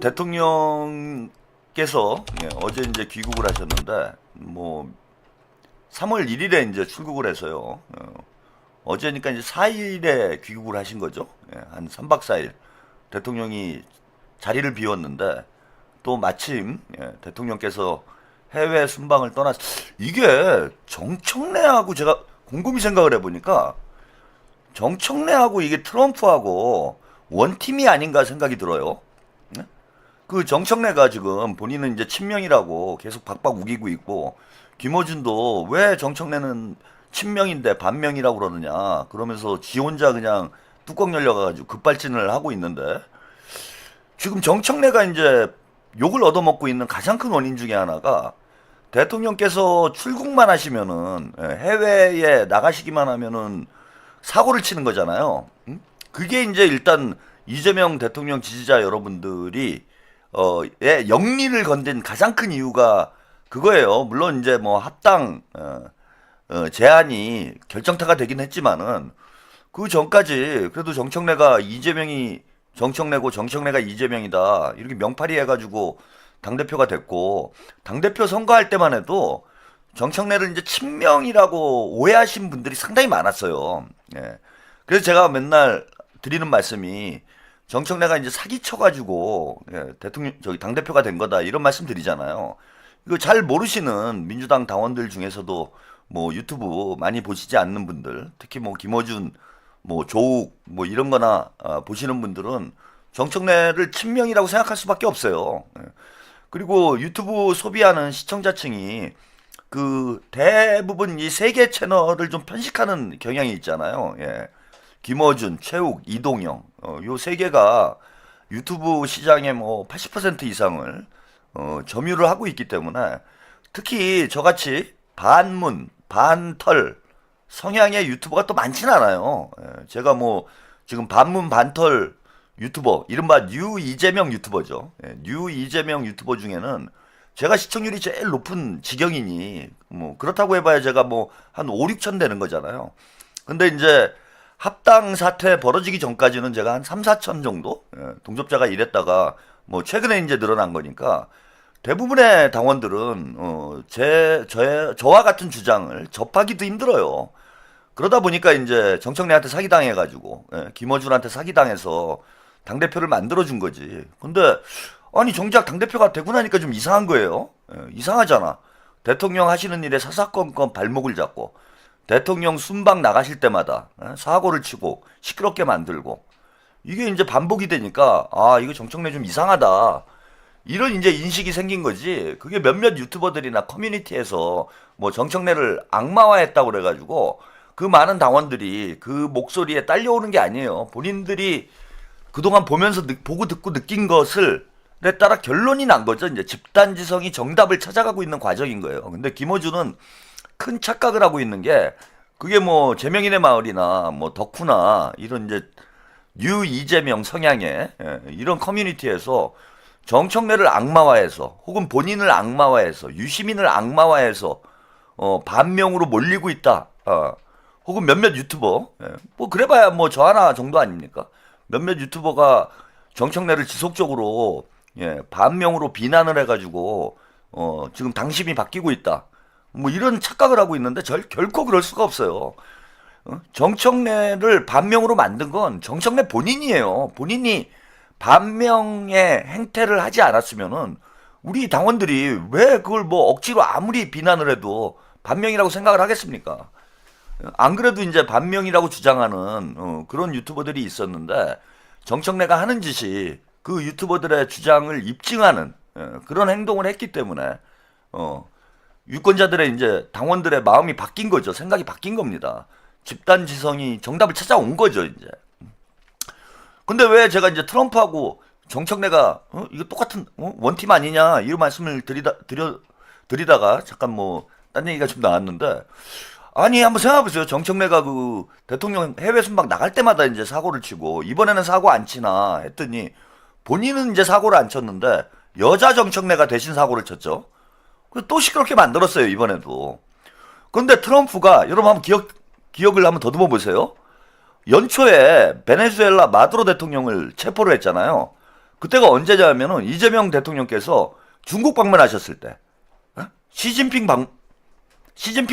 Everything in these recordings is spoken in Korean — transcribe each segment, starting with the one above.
대통령께서 어제 이제 귀국을 하셨는데 뭐 3월 1일에 이제 출국을 해서요. 어제니까 이제 4일에 귀국을 하신 거죠. 한 3박 4일 대통령이 자리를 비웠는데 또 마침 대통령께서 해외 순방을 떠났. 이게 정청래하고 제가 곰곰이 생각을 해보니까 정청래하고 이게 트럼프하고 원팀이 아닌가 생각이 들어요. 그 정청래가 지금 본인은 이제 친명이라고 계속 박박 우기고 있고, 김어준도 왜 정청래는 친명인데 반명이라고 그러느냐 그러면서 지 혼자 그냥 뚜껑 열려가지고 급발진을 하고 있는데, 지금 정청래가 이제 욕을 얻어먹고 있는 가장 큰 원인 중에 하나가 대통령께서 출국만 하시면은 해외에 나가시기만 하면은 사고를 치는 거잖아요. 그게 이제 일단 이재명 대통령 지지자 여러분들이 의 영리를 건든 가장 큰 이유가 그거예요. 물론 이제 뭐 합당 제안이 결정타가 되긴 했지만은 그 전까지 그래도 정청래가 이재명이 정청래고 정청래가 이재명이다 이렇게 명팔이 해가지고 당대표가 됐고, 당대표 선거할 때만 해도 정청래를 이제 친명이라고 오해하신 분들이 상당히 많았어요. 그래서 제가 맨날 드리는 말씀이 정청래가 이제 사기 쳐가지고 대통령 저기 당대표가 된 거다 이런 말씀 드리잖아요. 이거 잘 모르시는 민주당 당원들 중에서도 뭐 유튜브 많이 보시지 않는 분들, 특히 뭐 김어준 뭐 조욱 뭐 이런 거나 보시는 분들은 정청래를 친명이라고 생각할 수밖에 없어요. 그리고 유튜브 소비하는 시청자층이 그 대부분 이 세계 채널을 좀 편식하는 경향이 있잖아요. 김어준, 최욱, 이동영 요 세 개가 유튜브 시장의 뭐 80% 이상을 점유를 하고 있기 때문에, 특히 저같이 반문, 반털 성향의 유튜버가 또 많지는 않아요. 제가 뭐 지금 반문 반털 유튜버, 이른바 뉴 이재명 유튜버죠. 뉴 이재명 유튜버 중에는 제가 시청률이 제일 높은 지경이니 뭐 그렇다고 해봐야 제가 뭐 한 5, 6천 되는 거잖아요. 근데 이제 합당 사태 벌어지기 전까지는 제가 한 3, 4천 정도 동접자가 이랬다가 뭐 최근에 이제 늘어난 거니까, 대부분의 당원들은 저와 같은 주장을 접하기도 힘들어요. 그러다 보니까 이제 정청래한테 사기당해가지고 김어준한테 사기당해서 당대표를 만들어준 거지. 근데 아니 정작 당대표가 되고 나니까 좀 이상한 거예요. 이상하잖아. 대통령 하시는 일에 사사건건 발목을 잡고 대통령 순방 나가실 때마다 사고를 치고 시끄럽게 만들고, 이게 이제 반복이 되니까 아 이거 정청래 좀 이상하다 이런 이제 인식이 생긴 거지. 그게 몇몇 유튜버들이나 커뮤니티에서 뭐 정청래를 악마화했다고 그래가지고 그 많은 당원들이 그 목소리에 딸려오는 게 아니에요. 본인들이 그동안 보면서 보고 듣고 느낀 것을 따라 결론이 난 거죠. 이제 집단지성이 정답을 찾아가고 있는 과정인 거예요. 근데 김어준은 큰 착각을 하고 있는 게, 그게 뭐 제명인의 마을이나 뭐 덕후나 이런 이제 뉴 이재명 성향의 이런 커뮤니티에서 정청래를 악마화해서 혹은 본인을 악마화해서 유시민을 악마화해서 반명으로 몰리고 있다. 혹은 몇몇 유튜버, 뭐 그래봐야 뭐 저 하나 정도 아닙니까? 몇몇 유튜버가 정청래를 지속적으로 반명으로 비난을 해가지고 지금 당심이 바뀌고 있다. 뭐 이런 착각을 하고 있는데 결코 그럴 수가 없어요. 정청래를 반명으로 만든 건 정청래 본인이에요. 본인이 반명의 행태를 하지 않았으면은 우리 당원들이 왜 그걸 뭐 억지로 아무리 비난을 해도 반명이라고 생각을 하겠습니까? 안 그래도 이제 반명이라고 주장하는 그런 유튜버들이 있었는데, 정청래가 하는 짓이 그 유튜버들의 주장을 입증하는 그런 행동을 했기 때문에 유권자들의 이제 당원들의 마음이 바뀐 거죠. 생각이 바뀐 겁니다. 집단지성이 정답을 찾아온 거죠, 이제. 근데 왜 제가 이제 트럼프하고 정청래가 이거 똑같은 원팀 아니냐 이런 말씀을 드리다가 잠깐 뭐 딴 얘기가 좀 나왔는데, 아니 한번 생각해보세요. 정청래가 그 대통령 해외 순방 나갈 때마다 이제 사고를 치고 이번에는 사고 안 치나 했더니 본인은 이제 사고를 안 쳤는데 여자 정청래가 대신 사고를 쳤죠. 그래서 또 시끄럽게 만들었어요, 이번에도. 그런데 트럼프가, 여러분 한번 기억을 한번 더듬어 보세요. 연초에 베네수엘라 마두로 대통령을 체포를 했잖아요. 그때가 언제냐면은 이재명 대통령께서 중국 방문하셨을 때, 어? 시진핑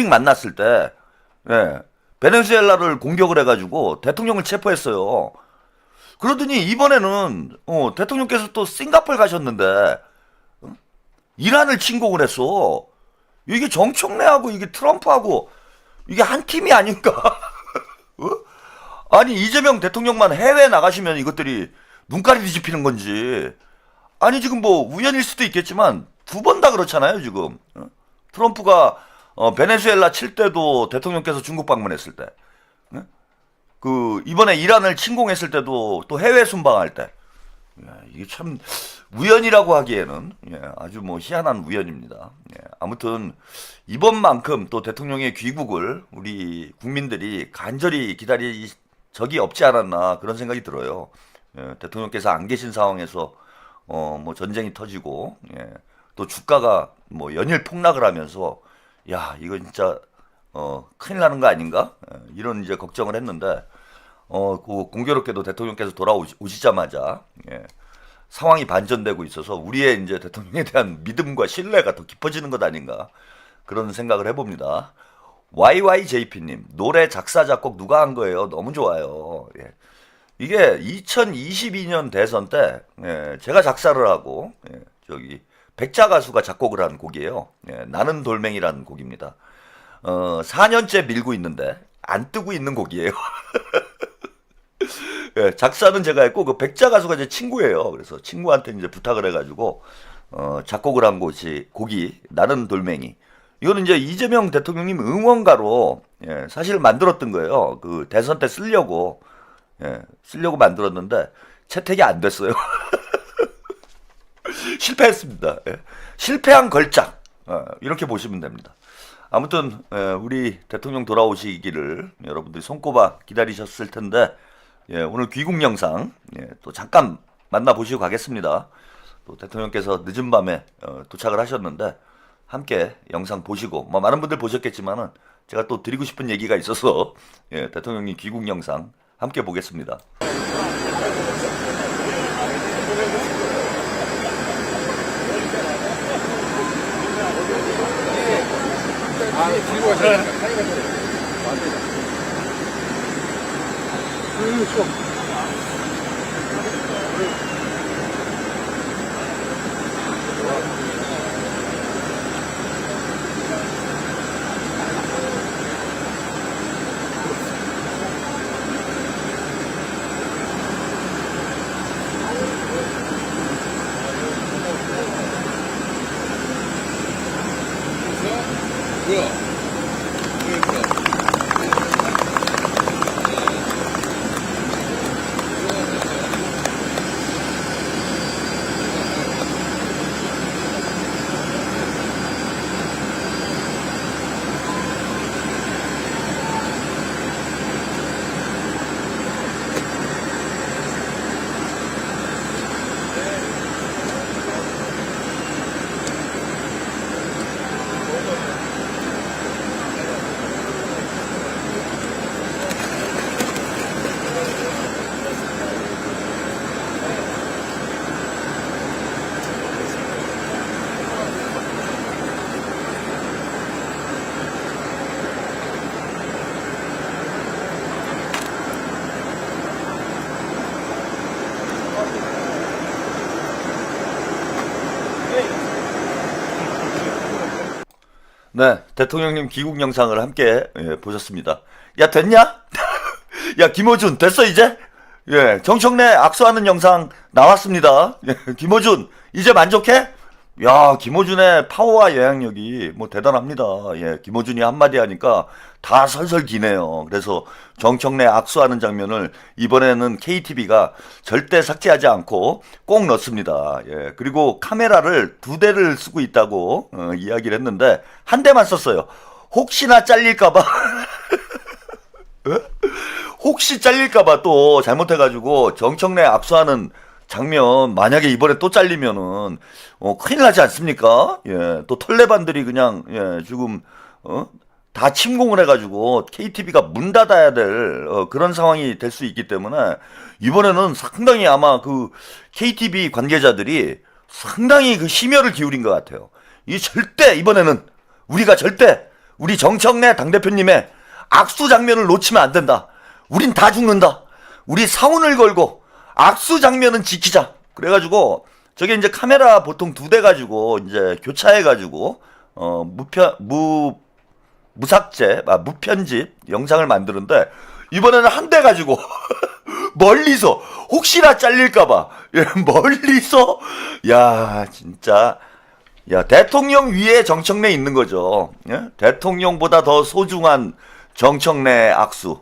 만났을 때, 예, 베네수엘라를 공격을 해가지고 대통령을 체포했어요. 그러더니 이번에는 대통령께서 또 싱가포르 가셨는데 이란을 침공을 했어. 이게 정청래하고 이게 트럼프하고 이게 한 팀이 아닌가? 어? 아니 이재명 대통령만 해외 나가시면 이것들이 눈깔이 뒤집히는 건지. 아니 지금 뭐 우연일 수도 있겠지만 두 번 다 그렇잖아요 지금. 트럼프가 베네수엘라 칠 때도 대통령께서 중국 방문했을 때, 그 이번에 이란을 침공했을 때도 또 해외 순방할 때, 이게 참 우연이라고 하기에는 아주 뭐 희한한 우연입니다. 아무튼 이번만큼 또 대통령의 귀국을 우리 국민들이 간절히 기다릴 적이 없지 않았나 그런 생각이 들어요. 대통령께서 안 계신 상황에서 뭐 전쟁이 터지고 또 주가가 뭐 연일 폭락을 하면서 야 이거 진짜 큰일 나는 거 아닌가 이런 이제 걱정을 했는데 그 공교롭게도 대통령께서 돌아오시자마자 상황이 반전되고 있어서 우리의 이제 대통령에 대한 믿음과 신뢰가 더 깊어지는 것 아닌가 그런 생각을 해봅니다. YYJP님 노래 작사 작곡 누가 한 거예요? 너무 좋아요. 이게 2022년 대선 때 제가 작사를 하고 저기 백자 가수가 작곡을 한 곡이에요. 나는 돌멩이라는 곡입니다. 4년째 밀고 있는데 안 뜨고 있는 곡이에요. 작사는 제가 했고 그 백자 가수가 제 친구예요. 그래서 친구한테 이제 부탁을 해가지고 작곡을 한 곡이 나는 돌멩이. 이거는 이제 이재명 대통령님 응원가로 사실 만들었던 거예요. 그 대선 때 쓰려고 만들었는데 채택이 안 됐어요. 실패했습니다. 실패한 걸작 이렇게 보시면 됩니다. 아무튼 우리 대통령 돌아오시기를 여러분들이 손꼽아 기다리셨을 텐데 오늘 귀국 영상 또 잠깐 만나보시고 가겠습니다. 또 대통령께서 늦은 밤에 도착을 하셨는데 함께 영상 보시고 뭐 많은 분들 보셨겠지만은 제가 또 드리고 싶은 얘기가 있어서 대통령님 귀국 영상 함께 보겠습니다. 들고 가셔야 뭐야? 네, 대통령님 귀국 영상을 함께 보셨습니다. 야 됐냐? 야 김어준 됐어 이제? 정청래 악수하는 영상 나왔습니다. 김어준 이제 만족해? 야 김어준의 파워와 영향력이 뭐 대단합니다. 김어준이 한마디 하니까 다 설설 기네요. 그래서 정청래 악수하는 장면을 이번에는 KTV가 절대 삭제하지 않고 꼭 넣습니다. 그리고 카메라를 2대를 쓰고 있다고 이야기를 했는데 한 대만 썼어요. 혹시나 잘릴까봐. 혹시 잘릴까봐 또 잘못해가지고 정청래 악수하는 장면 만약에 이번에 또 잘리면은 큰일 나지 않습니까? 또 털레반들이 그냥 지금 다 침공을 해가지고 KTV가 문 닫아야 될 그런 상황이 될 수 있기 때문에 이번에는 상당히 아마 그 KTV 관계자들이 상당히 그 심혈을 기울인 것 같아요. 이 절대 이번에는 우리가 절대 우리 정청래 당대표님의 악수 장면을 놓치면 안 된다. 우린 다 죽는다. 우리 사운을 걸고 악수 장면은 지키자. 그래가지고 저게 이제 카메라 보통 2대 가지고 이제 교차해가지고 무편집 영상을 만드는데 이번에는 한 대 가지고 멀리서 혹시나 잘릴까봐 멀리서 야 진짜 야 대통령 위에 정청래 있는 거죠. 예? 대통령보다 더 소중한 정청래 악수.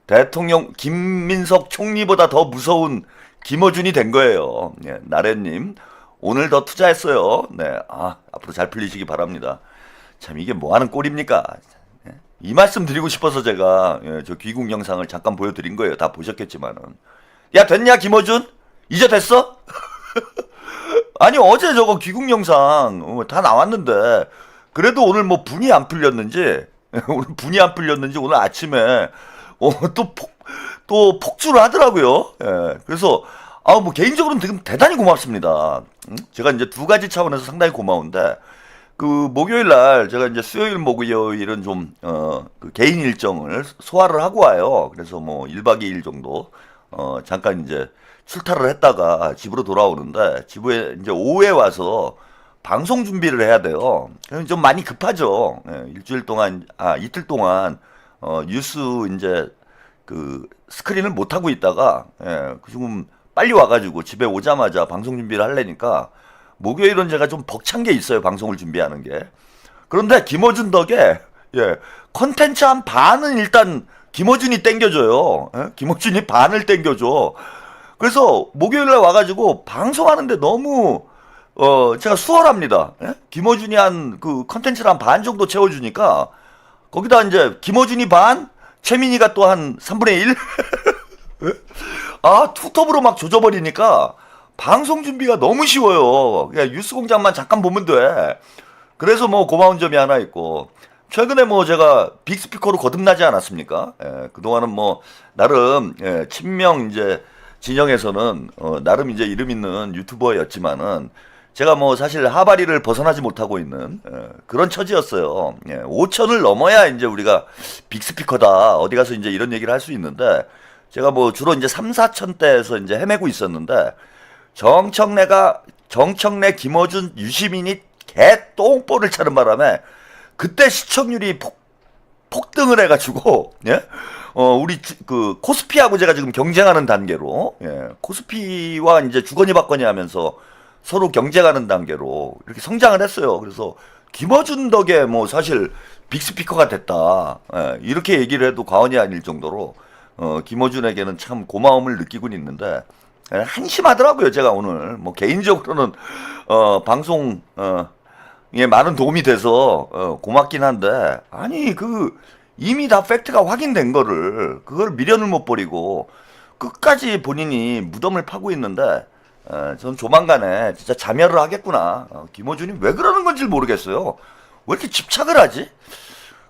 대통령 김민석 총리보다 더 무서운 김어준이 된 거예요. 예, 나래님 오늘 더 투자했어요. 네, 앞으로 잘 풀리시기 바랍니다. 참 이게 뭐 하는 꼴입니까? 예? 이 말씀 드리고 싶어서 제가 저 귀국 영상을 잠깐 보여드린 거예요. 다 보셨겠지만은 야 됐냐 김어준? 이제 됐어? 아니 어제 저거 귀국 영상 다 나왔는데 그래도 오늘 뭐 분이 안 풀렸는지 오늘 아침에 또 폭주를 하더라고요. 예, 그래서 뭐 개인적으로는 지금 대단히 고맙습니다. 제가 이제 2가지 차원에서 상당히 고마운데 그 목요일 날 제가 이제 수요일 목요일은 좀 그 개인 일정을 소화를 하고 와요. 그래서 뭐 1박 2일 정도 잠깐 이제 출타를 했다가 집으로 돌아오는데 집에 이제 오후에 와서 방송 준비를 해야 돼요. 좀 많이 급하죠. 예, 이틀 동안 뉴스 이제 그 스크린을 못 하고 있다가 지금 빨리 와가지고 집에 오자마자 방송 준비를 하려니까 목요일은 제가 좀 벅찬 게 있어요. 방송을 준비하는 게. 그런데 김어준 덕에 컨텐츠 한 반은 일단 김어준이 땡겨줘요. 김어준이 반을 땡겨줘. 그래서 목요일날 와가지고 방송하는데 너무 제가 수월합니다. 김어준이 한 그 컨텐츠를 한 반 정도 채워주니까 거기다 이제 김어준이 반, 최민희가 또 한 3분의 1? 투톱으로 막 조져버리니까 방송 준비가 너무 쉬워요. 그냥 뉴스공장만 잠깐 보면 돼. 그래서 뭐 고마운 점이 하나 있고 최근에 뭐 제가 빅스피커로 거듭나지 않았습니까? 그동안은 뭐 나름 친명 이제 진영에서는 나름 이제 이름 있는 유튜버였지만은 제가 뭐 사실 하바리를 벗어나지 못하고 있는 그런 처지였어요. 5천을 넘어야 이제 우리가 빅스피커다. 어디 가서 이제 이런 얘기를 할 수 있는데 제가 뭐 주로 이제 3, 4천대에서 이제 헤매고 있었는데 정청래, 김어준, 유시민이 개 똥볼을 차는 바람에 그때 시청률이 폭등을 해가지고 우리 그 코스피하고 제가 지금 경쟁하는 단계로 코스피와 이제 주거니 받거니 하면서 서로 경쟁하는 단계로 이렇게 성장을 했어요. 그래서 김어준 덕에 뭐 사실 빅스피커가 됐다. 이렇게 얘기를 해도 과언이 아닐 정도로 김어준에게는 참 고마움을 느끼고 있는데 한심하더라고요. 제가 오늘 뭐 개인적으로는 방송 에 많은 도움이 돼서 고맙긴 한데 아니 그 이미 다 팩트가 확인된 거를 그걸 미련을 못 버리고 끝까지 본인이 무덤을 파고 있는데 전 조만간에 진짜 자멸을 하겠구나. 김어준이 왜 그러는 건지 모르겠어요. 왜 이렇게 집착을 하지?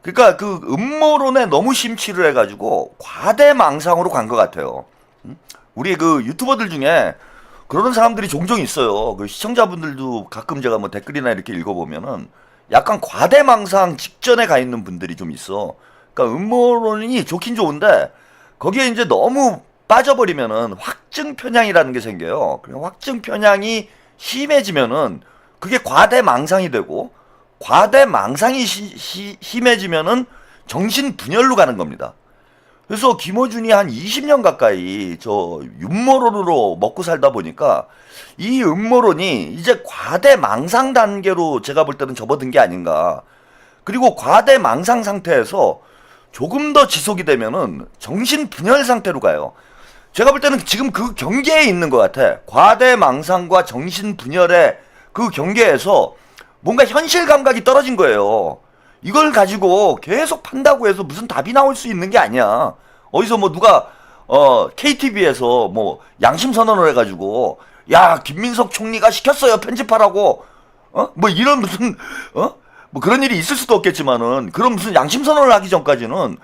그러니까 그 음모론에 너무 심취를 해가지고 과대망상으로 간 것 같아요. 우리 그 유튜버들 중에 그러는 사람들이 종종 있어요. 그 시청자분들도 가끔 제가 뭐 댓글이나 이렇게 읽어보면은 약간 과대망상 직전에 가 있는 분들이 좀 있어. 그러니까 음모론이 좋긴 좋은데 거기에 이제 너무 빠져버리면은 확증 편향이라는 게 생겨요. 그냥 확증 편향이 심해지면은 그게 과대망상이 되고 과대망상이 심해지면은 정신분열로 가는 겁니다. 그래서 김어준이 한 20년 가까이 저 음모론으로 먹고 살다 보니까 이 음모론이 이제 과대망상 단계로 제가 볼 때는 접어든 게 아닌가. 그리고 과대망상 상태에서 조금 더 지속이 되면은 정신분열 상태로 가요. 제가 볼 때는 지금 그 경계에 있는 것 같아. 과대망상과 정신분열의 그 경계에서 뭔가 현실 감각이 떨어진 거예요. 이걸 가지고 계속 판다고 해서 무슨 답이 나올 수 있는 게 아니야. 어디서 뭐 누가 KTV에서 뭐 양심 선언을 해가지고 야 김민석 총리가 시켰어요 편집하라고 뭐 이런 무슨 뭐 그런 일이 있을 수도 없겠지만은 그런 무슨 양심 선언을 하기 전까지는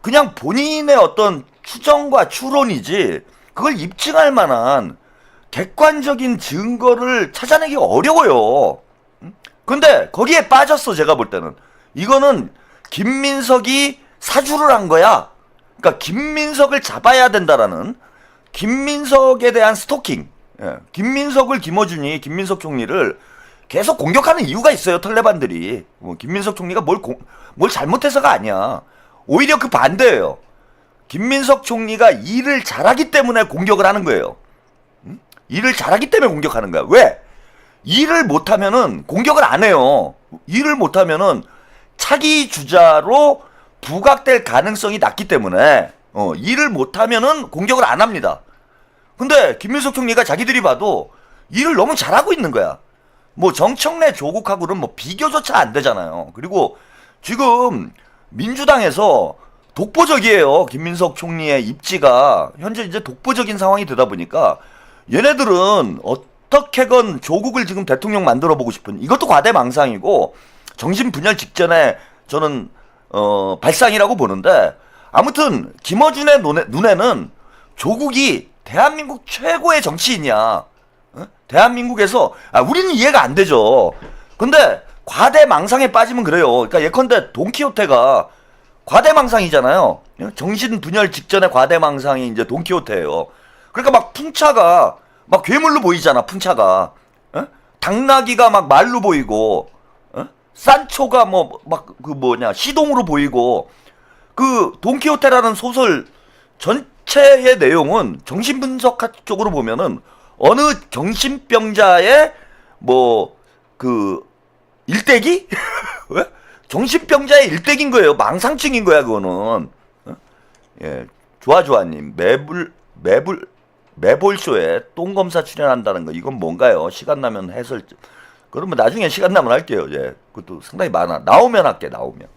그냥 본인의 어떤 추정과 추론이지 그걸 입증할 만한 객관적인 증거를 찾아내기가 어려워요. 근데 거기에 빠졌어. 제가 볼 때는 이거는 김민석이 사주를 한 거야. 그러니까 김민석을 잡아야 된다라는 김민석에 대한 스토킹. 김민석을 김어준이 김민석 총리를 계속 공격하는 이유가 있어요. 털레반들이. 김민석 총리가 뭘 잘못해서가 아니야. 오히려 그 반대예요. 김민석 총리가 일을 잘하기 때문에 공격을 하는 거예요. 일을 잘하기 때문에 공격하는 거야. 왜? 일을 못하면은 공격을 안 해요. 일을 못하면은 차기 주자로 부각될 가능성이 낮기 때문에 일을 못하면은 공격을 안 합니다. 근데 김민석 총리가 자기들이 봐도 일을 너무 잘하고 있는 거야. 뭐 정청래 조국하고는 뭐 비교조차 안 되잖아요. 그리고 지금 민주당에서 독보적이에요. 김민석 총리의 입지가 현재 이제 독보적인 상황이 되다 보니까 얘네들은 어떻게건 조국을 지금 대통령 만들어 보고 싶은 이것도 과대망상이고 정신분열 직전에 저는 발상이라고 보는데 아무튼 김어준의 눈에는 조국이 대한민국 최고의 정치인이야. 대한민국에서 우리는 이해가 안 되죠. 근데 과대망상에 빠지면 그래요. 그러니까 예컨대 돈키호테가 과대망상이잖아요. 정신분열 직전의 과대망상이 이제 돈키호테예요. 그러니까 막 풍차가 막 괴물로 보이잖아. 풍차가 당나귀가 막 말로 보이고 산초가 뭐 막 그 뭐냐 시동으로 보이고 그 돈키호테라는 소설 전체의 내용은 정신분석 쪽으로 보면은 어느 정신병자의 뭐 그 일대기? 왜? 정신병자의 일대기인 거예요. 망상증인 거야 그거는. 예, 좋아님 매볼쇼에 똥검사 출연한다는 거 이건 뭔가요? 시간 나면 해설. 그러면 나중에 시간 나면 할게요. 예, 그것도 상당히 많아. 나오면 할게. 나오면.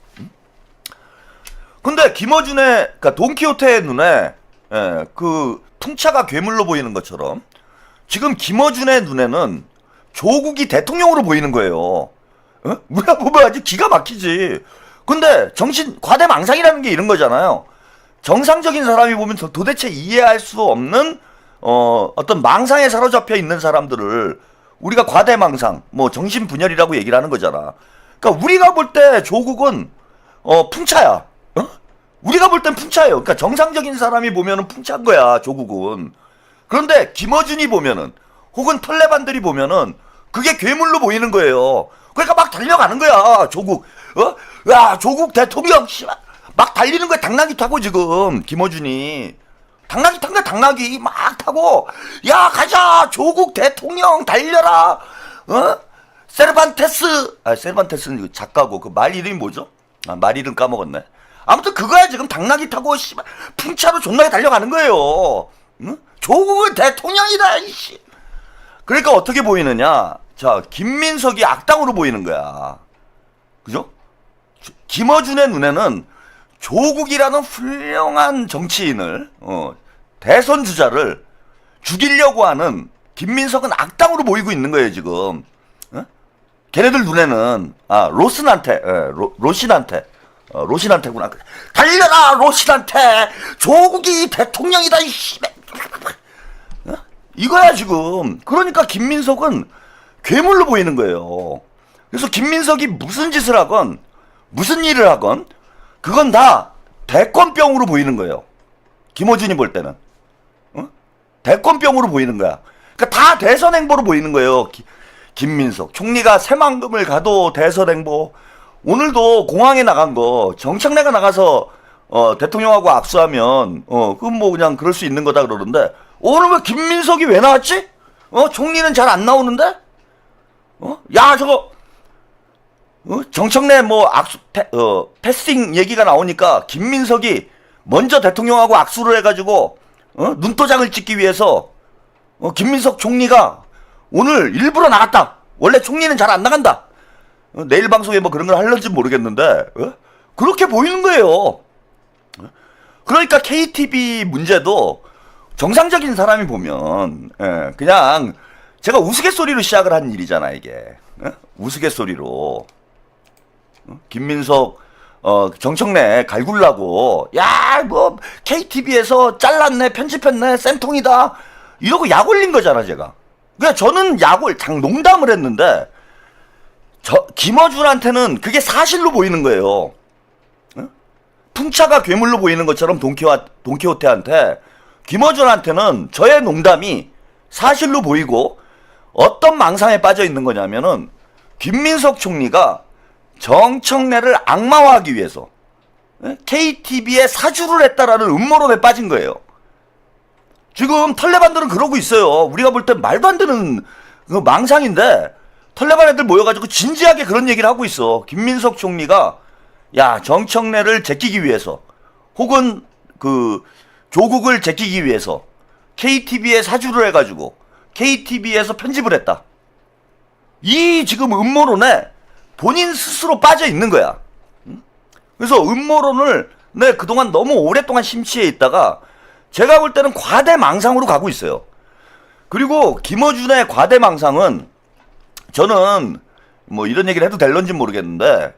근데 김어준의 그러니까 돈키호테의 눈에 그 풍차가 괴물로 보이는 것처럼 지금 김어준의 눈에는 조국이 대통령으로 보이는 거예요. 우리가 보면 아주 기가 막히지. 근데 정신 과대망상이라는 게 이런 거잖아요. 정상적인 사람이 보면 도대체 이해할 수 없는 어떤 망상에 사로잡혀 있는 사람들을 우리가 과대망상, 뭐 정신분열이라고 얘기를 하는 거잖아. 그러니까 우리가 볼 때 조국은 풍차야. 우리가 볼 땐 풍차예요. 그러니까 정상적인 사람이 보면은 풍차인 거야, 조국은. 그런데 김어준이 보면은 혹은 털레반들이 보면은 그게 괴물로 보이는 거예요. 그러니까 막 달려가는 거야, 조국. 야, 조국 대통령 씨발 막 달리는 거야. 당나귀 타고 지금 김어준이 당나귀 탄 거야. 당나귀 막 타고 야 가자 조국 대통령 달려라. 세르반테스는 작가고 그 말 이름이 뭐죠? 말 이름 까먹었네. 아무튼 그거야. 지금 당나귀 타고 씨발 풍차로 존나게 달려가는 거예요. 조국은 대통령이다 이씨. 그러니까 어떻게 보이느냐? 자, 김민석이 악당으로 보이는 거야. 그죠? 김어준의 눈에는 조국이라는 훌륭한 정치인을 대선 주자를 죽이려고 하는 김민석은 악당으로 보이고 있는 거예요 지금. 걔네들 눈에는 로신한테 로신한테구나. 달려라 로신한테. 조국이 대통령이다 이씨. 이거야 지금. 그러니까 김민석은 괴물로 보이는 거예요. 그래서 김민석이 무슨 짓을 하건 무슨 일을 하건 그건 다 대권병으로 보이는 거예요. 김어준이 볼 때는 대권병으로 보이는 거야. 그러니까 다 대선 행보로 보이는 거예요. 김민석 총리가 새만금을 가도 대선 행보. 오늘도 공항에 나간 거 정청래가 나가서 대통령하고 악수하면 그건 뭐 그냥 그럴 수 있는 거다 그러는데 오늘 왜 김민석이 왜 나왔지? 총리는 잘 안 나오는데? 야 저거 정청래 뭐 악수 패싱 얘기가 나오니까 김민석이 먼저 대통령하고 악수를 해가지고 눈도장을 찍기 위해서 김민석 총리가 오늘 일부러 나갔다. 원래 총리는 잘 안 나간다. 내일 방송에 뭐 그런 걸 할런지 모르겠는데 그렇게 보이는 거예요. 그러니까 KTV 문제도 정상적인 사람이 보면 그냥 제가 우스갯소리로 시작을 한 일이잖아 이게. 우스갯소리로 김민석 정청래 갈굴라고 야 뭐 KTV에서 잘랐네 편집했네 쌤통이다 이러고 약 올린 거잖아 제가. 그러니까 저는 약을 농담을 했는데 김어준한테는 그게 사실로 보이는 거예요. 풍차가 괴물로 보이는 것처럼 돈키호테한테 김어준한테는 저의 농담이 사실로 보이고 어떤 망상에 빠져 있는 거냐면은 김민석 총리가 정청래를 악마화하기 위해서 KTV에 사주를 했다라는 음모론에 빠진 거예요. 지금 털레반들은 그러고 있어요. 우리가 볼 땐 말도 안 되는 망상인데 털레반 애들 모여가지고 진지하게 그런 얘기를 하고 있어. 김민석 총리가 야 정청래를 제끼기 위해서 혹은 그 조국을 제끼기 위해서 KTV에 사주를 해가지고 KTV에서 편집을 했다. 이 지금 음모론에 본인 스스로 빠져 있는 거야. 그래서 음모론을 그동안 너무 오랫동안 심취해 있다가 제가 볼 때는 과대망상으로 가고 있어요. 그리고 김어준의 과대망상은 저는 뭐 이런 얘기를 해도 될런지 모르겠는데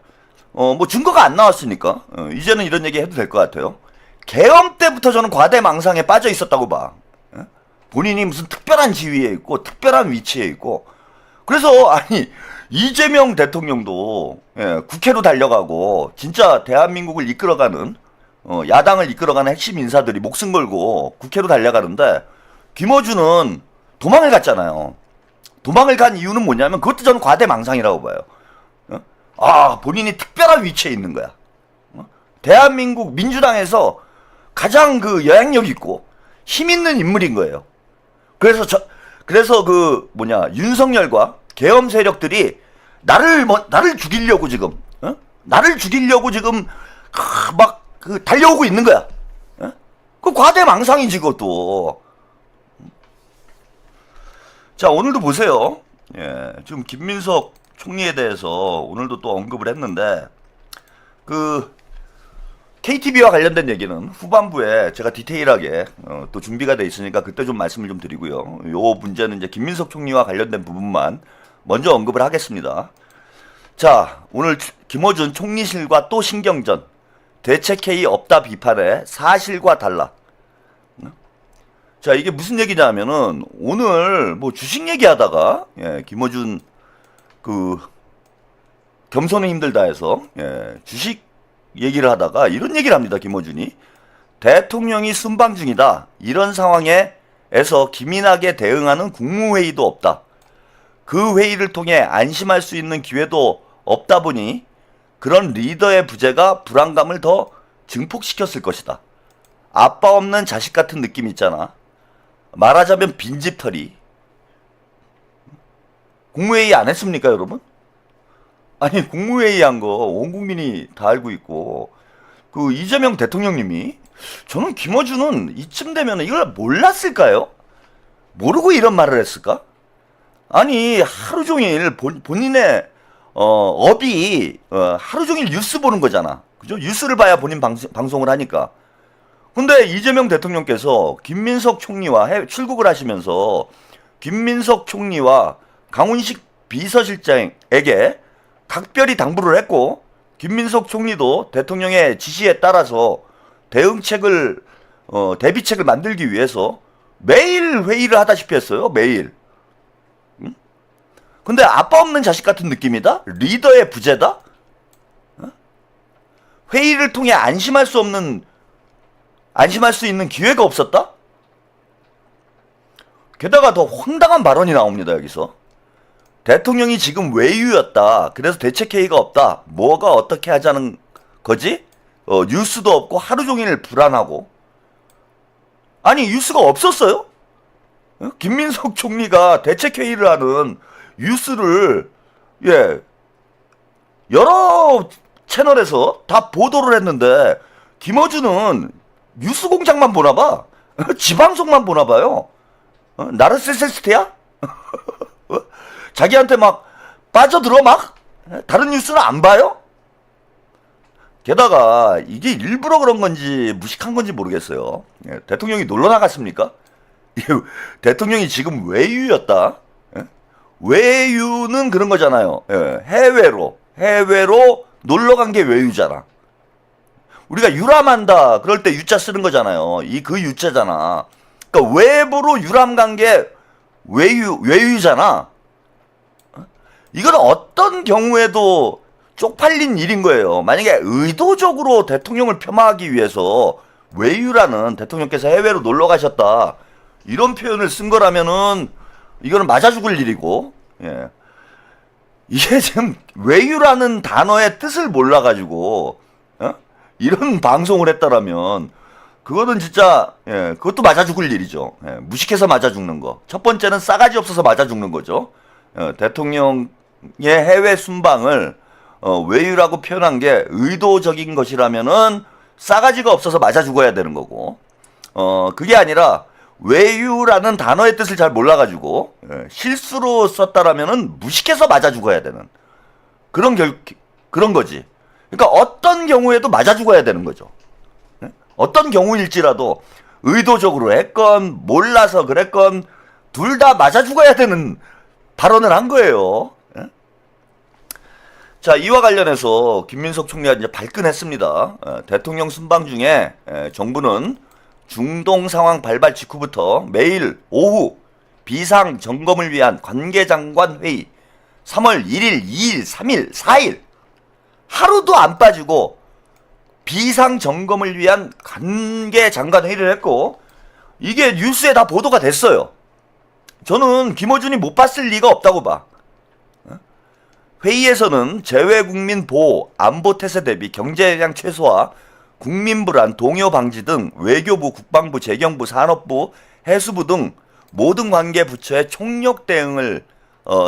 뭐 증거가 안 나왔으니까 이제는 이런 얘기 해도 될 것 같아요. 계엄 때부터 저는 과대망상에 빠져 있었다고 봐. 본인이 무슨 특별한 지위에 있고 특별한 위치에 있고 그래서 아니 이재명 대통령도 국회로 달려가고 진짜 대한민국을 이끌어가는 야당을 이끌어가는 핵심 인사들이 목숨 걸고 국회로 달려가는데 김어준은 도망을 갔잖아요. 도망을 간 이유는 뭐냐면 그것도 저는 과대망상이라고 봐요. 본인이 특별한 위치에 있는 거야. 대한민국 민주당에서 가장 그 영향력 있고 힘 있는 인물인 거예요. 그래서 윤석열과 계엄 세력들이 나를 죽이려고 지금 막 달려오고 있는 거야. 그 과대망상이지 그것도. 자 오늘도 보세요. 지금 김민석 총리에 대해서 오늘도 또 언급을 했는데 그 KTV와 관련된 얘기는 후반부에 제가 디테일하게 또 준비가 돼 있으니까 그때 좀 말씀을 좀 드리고요. 요 문제는 이제 김민석 총리와 관련된 부분만 먼저 언급을 하겠습니다. 자, 오늘 김어준 총리실과 또 신경전. 대책회의 없다 비판에 사실과 달라. 자, 이게 무슨 얘기냐면은 오늘 뭐 주식 얘기하다가 김어준 그 겸손은 힘들다 해서 주식 얘기를 하다가 이런 얘기를 합니다. 김어준이 대통령이 순방 중이다. 이런 상황에서 기민하게 대응하는 국무회의도 없다. 그 회의를 통해 안심할 수 있는 기회도 없다 보니 그런 리더의 부재가 불안감을 더 증폭시켰을 것이다. 아빠 없는 자식 같은 느낌 있잖아. 말하자면 빈집털이. 국무회의 안 했습니까, 여러분? 아니, 국무회의 한 거 온 국민이 다 알고 있고, 그 이재명 대통령님이, 저는 김어준은 이쯤 되면 이걸 몰랐을까요? 모르고 이런 말을 했을까? 아니, 하루 종일 본인의 업이 하루 종일 뉴스 보는 거잖아. 그죠? 뉴스를 봐야 본인 방송을 하니까. 근데 이재명 대통령께서 김민석 총리와 출국을 하시면서 김민석 총리와 강훈식 비서실장에게 각별히 당부를 했고 김민석 총리도 대통령의 지시에 따라서 대비책을 만들기 위해서 매일 회의를 하다시피 했어요. 매일. 근데 아빠 없는 자식 같은 느낌이다? 리더의 부재다? 회의를 통해 안심할 수 있는 기회가 없었다? 게다가 더 황당한 발언이 나옵니다. 여기서 대통령이 지금 외유였다. 그래서 대책회의가 없다. 뭐가 어떻게 하자는 거지? 뉴스도 없고 하루 종일 불안하고. 아니 뉴스가 없었어요? 김민석 총리가 대책회의를 하는 뉴스를 여러 채널에서 다 보도를 했는데 김어준은 뉴스 공장만 보나봐. 지방송만 보나봐요. 나르시시스트야? 자기한테 막 빠져들어 막? 다른 뉴스는 안 봐요? 게다가 이게 일부러 그런 건지 무식한 건지 모르겠어요. 대통령이 놀러 나갔습니까? 대통령이 지금 외유였다. 외유는 그런 거잖아요. 해외로 놀러 간 게 외유잖아. 우리가 유람한다 그럴 때 유자 쓰는 거잖아요. 그 유자잖아. 그러니까 외부로 유람 간 게 외유잖아. 이건 어떤 경우에도 쪽팔린 일인 거예요. 만약에 의도적으로 대통령을 폄하하기 위해서 외유라는, 대통령께서 해외로 놀러 가셨다 이런 표현을 쓴 거라면은 이거는 맞아 죽을 일이고, 예. 이게 지금 외유라는 단어의 뜻을 몰라가지고 이런 방송을 했다라면 그거는 진짜, 예, 그것도 맞아 죽을 일이죠. 예, 무식해서 맞아 죽는 거. 첫 번째는 싸가지 없어서 맞아 죽는 거죠. 대통령의 해외 순방을 외유라고 표현한 게 의도적인 것이라면은 싸가지가 없어서 맞아 죽어야 되는 거고, 그게 아니라 외유라는 단어의 뜻을 잘 몰라가지고 실수로 썼다라면은 무식해서 맞아 죽어야 되는 그런 거지. 그러니까 어떤 경우에도 맞아 죽어야 되는 거죠. 어떤 경우일지라도 의도적으로 했건 몰라서 그랬건 둘 다 맞아 죽어야 되는 발언을 한 거예요. 자, 이와 관련해서 김민석 총리가 이제 발끈했습니다. 대통령 순방 중에 정부는 중동 상황 발발 직후부터 매일 오후 비상 점검을 위한 관계장관 회의 3월 1일, 2일, 3일, 4일 하루도 안 빠지고 비상 점검을 위한 관계장관 회의를 했고, 이게 뉴스에 다 보도가 됐어요. 저는 김어준이 못 봤을 리가 없다고 봐. 회의에서는 재외국민 보호, 안보 태세 대비 경제 영향 최소화, 국민 불안, 동요 방지 등 외교부, 국방부, 재경부, 산업부, 해수부 등 모든 관계 부처의 총력 대응을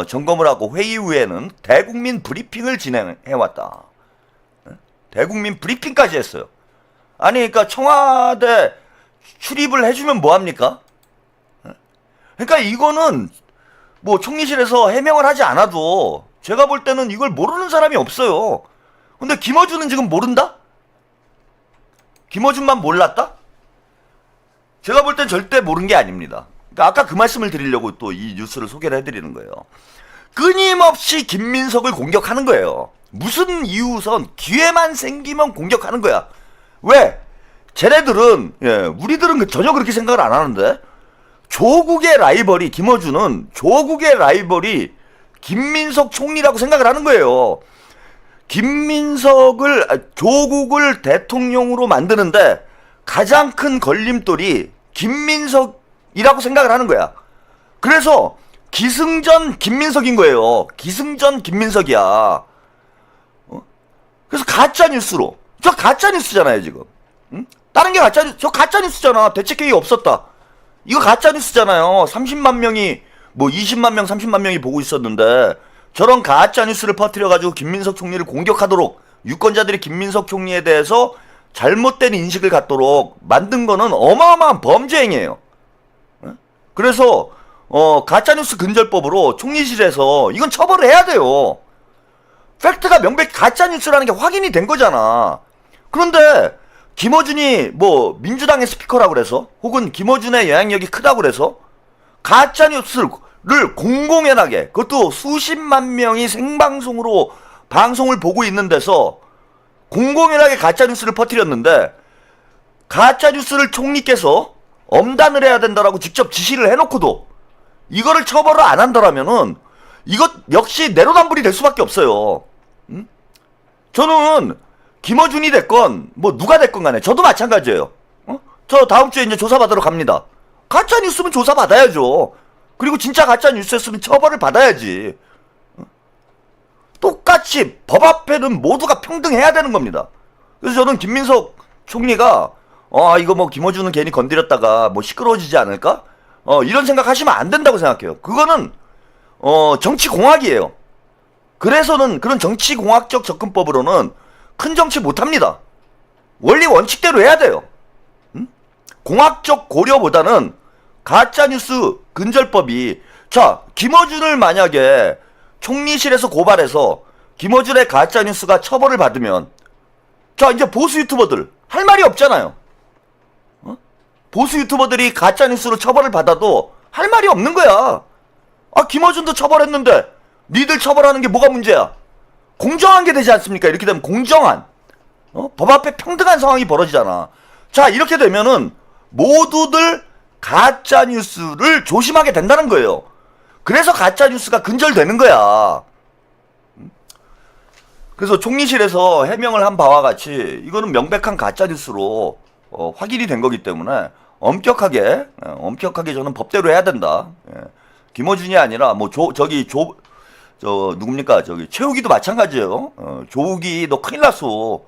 점검을 하고, 회의 후에는 대국민 브리핑을 진행해왔다. 대국민 브리핑까지 했어요. 아니, 그러니까 청와대 출입을 해주면 뭐합니까? 그러니까 이거는 뭐 총리실에서 해명을 하지 않아도 제가 볼 때는 이걸 모르는 사람이 없어요. 근데 김어준은 지금 모른다? 김어준만 몰랐다? 제가 볼 땐 절대 모른 게 아닙니다. 그러니까 아까 그 말씀을 드리려고 또 이 뉴스를 소개를 해드리는 거예요. 끊임없이 김민석을 공격하는 거예요. 무슨 이유선 기회만 생기면 공격하는 거야. 왜? 쟤네들은, 우리들은 전혀 그렇게 생각을 안 하는데, 조국의 라이벌이, 김어준은 조국의 라이벌이 김민석 총리라고 생각을 하는 거예요. 조국을 대통령으로 만드는데 가장 큰 걸림돌이 김민석이라고 생각을 하는 거야. 그래서 기승전 김민석인 거예요. 기승전 김민석이야. 그래서 가짜뉴스로. 저 가짜뉴스잖아요, 지금. 응? 다른 게 가짜뉴스, 저 가짜뉴스잖아. 대책회의 없었다. 이거 가짜뉴스잖아요. 30만 명이, 뭐 20만 명, 30만 명이 보고 있었는데, 저런 가짜뉴스를 퍼뜨려가지고 김민석 총리를 공격하도록, 유권자들이 김민석 총리에 대해서 잘못된 인식을 갖도록 만든 거는 어마어마한 범죄 행위예요. 그래서 가짜뉴스 근절법으로 총리실에서 이건 처벌을 해야 돼요. 팩트가 명백히 가짜뉴스라는 게 확인이 된 거잖아. 그런데 김어준이 뭐 민주당의 스피커라고 그래서, 혹은 김어준의 영향력이 크다고 그래서 가짜뉴스를 공공연하게, 그것도 수십만 명이 생방송으로 방송을 보고 있는 데서 공공연하게 가짜뉴스를 퍼뜨렸는데, 가짜뉴스를 총리께서 엄단을 해야 된다라고 직접 지시를 해놓고도 이거를 처벌을 안 한다라면은 이것 역시 내로남불이 될 수밖에 없어요. 응? 저는 김어준이 됐건 뭐 누가 됐건 간에 저도 마찬가지예요. 저 다음 주에 이제 조사받으러 갑니다. 가짜뉴스면 조사받아야죠. 그리고 진짜 가짜뉴스였으면 처벌을 받아야지. 똑같이 법 앞에는 모두가 평등해야 되는 겁니다. 그래서 저는 김민석 총리가 이거 뭐 김어준은 괜히 건드렸다가 뭐 시끄러워지지 않을까? 이런 생각 하시면 안 된다고 생각해요. 그거는 정치공학이에요. 그래서는 그런 정치공학적 접근법으로는 큰 정치 못합니다. 원리 원칙대로 해야 돼요. 공학적 고려보다는 가짜뉴스 근절법이, 자, 김어준을 만약에 총리실에서 고발해서 김어준의 가짜뉴스가 처벌을 받으면, 자, 이제 보수 유튜버들 할 말이 없잖아요. 보수 유튜버들이 가짜뉴스로 처벌을 받아도 할 말이 없는 거야. 김어준도 처벌했는데 니들 처벌하는 게 뭐가 문제야? 공정한 게 되지 않습니까? 이렇게 되면 공정한, 법 앞에 평등한 상황이 벌어지잖아. 자, 이렇게 되면은 모두들 가짜 뉴스를 조심하게 된다는 거예요. 그래서 가짜 뉴스가 근절되는 거야. 그래서 총리실에서 해명을 한 바와 같이 이거는 명백한 가짜 뉴스로 확인이 된 거기 때문에 엄격하게 저는 법대로 해야 된다. 예. 김어준이 아니라 뭐 누굽니까? 최욱이도 마찬가지예요. 조욱이 너 큰일 났어.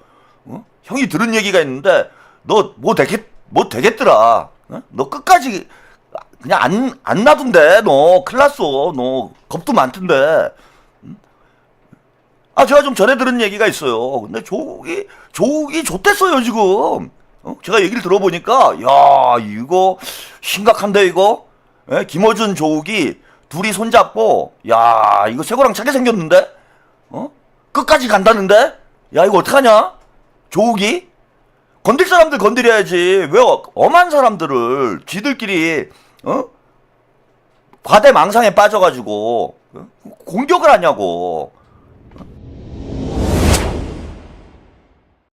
형이 들은 얘기가 있는데 너 뭐 되겠더라. 너 끝까지 그냥 안 놔둔대. 너 큰일 났어. 너 겁도 많던데. 제가 좀 전에 들은 얘기가 있어요. 근데 조욱이 좋댔어요, 지금. 제가 얘기를 들어보니까, 야, 이거, 심각한데, 이거? 예? 김어준, 조욱이 둘이 손잡고, 야, 이거 쇠고랑 차게 생겼는데? 끝까지 간다는데? 야, 이거 어떡하냐? 조욱이? 건들 사람들 건드려야지. 왜 엄한 사람들을 지들끼리, 과대망상에 빠져가지고, 공격을 하냐고.